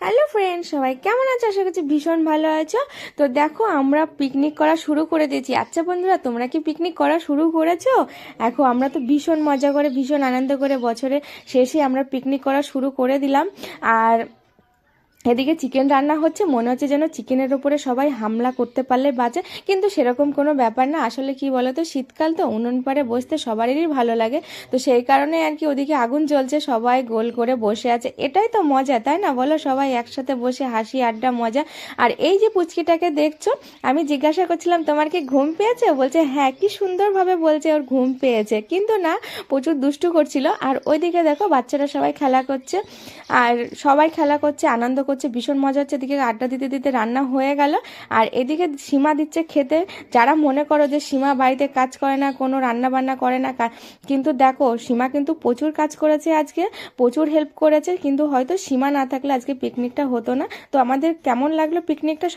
Hello friend, সবাই কেমন আছো? আশা করছি ভীষণ ভালো আছো। তো দেখো, আমরা পিকনিক করা শুরু করে দিয়েছি। আচ্ছা বন্ধুরা, তোমরা কি পিকনিক করা শুরু করেছো? দেখো, আমরা তো ভীষণ মজা করে, ভীষণ আনন্দ করে বছরে শেষে আমরা পিকনিক করা শুরু করে দিলাম। আর এদিকে চিকেন রান্না হচ্ছে, মনে হচ্ছে যেন চিকেনের উপরে সবাই হামলা করতে পারলে বাঁচে, কিন্তু সেরকম কোনো ব্যাপার না। আসলে কি বলতো, শীতকাল তো উনুন পাড়ে বসতে সবারই ভালো লাগে। তো সেই কারণে আর কি, ওদিকে আগুন জ্বলছে, সবাই গোল করে বসে আছে। এটাই তো মজা, তাই না বলো? সবাই একসাথে বসে হাসি আড্ডা মজা। আর এই যে পুচকিটাকে দেখছো, আমি জিজ্ঞাসা করছিলাম তোমার কি ঘুম পেয়েছে? বলছে হ্যাঁ, কি সুন্দরভাবে বলছে ওর ঘুম পেয়েছে, কিন্তু না, প্রচুর দুষ্টু করছিল। আর ওইদিকে দেখো, বাচ্চারা সবাই খেলা করছে, আর সবাই খেলা করছে, আনন্দ করছে, ভীষণ মজা হচ্ছে। এদিকে আড্ডা দিতে দিতে রান্না হয়ে গেল। আর এদিকে সীমা দিচ্ছে খেতে। যারা মনে করো যে সীমা বাড়িতে কাজ করে না, কোনো রান্না বান্না করে না, কিন্তু দেখো, সীমা কিন্তু প্রচুর কাজ করেছে আজকে, প্রচুর হেল্প করেছে। কিন্তু হয়তো সীমা না থাকলে আজকে পিকনিকটা হতো না। তো আমাদের কেমন লাগলো পিকনিকটা?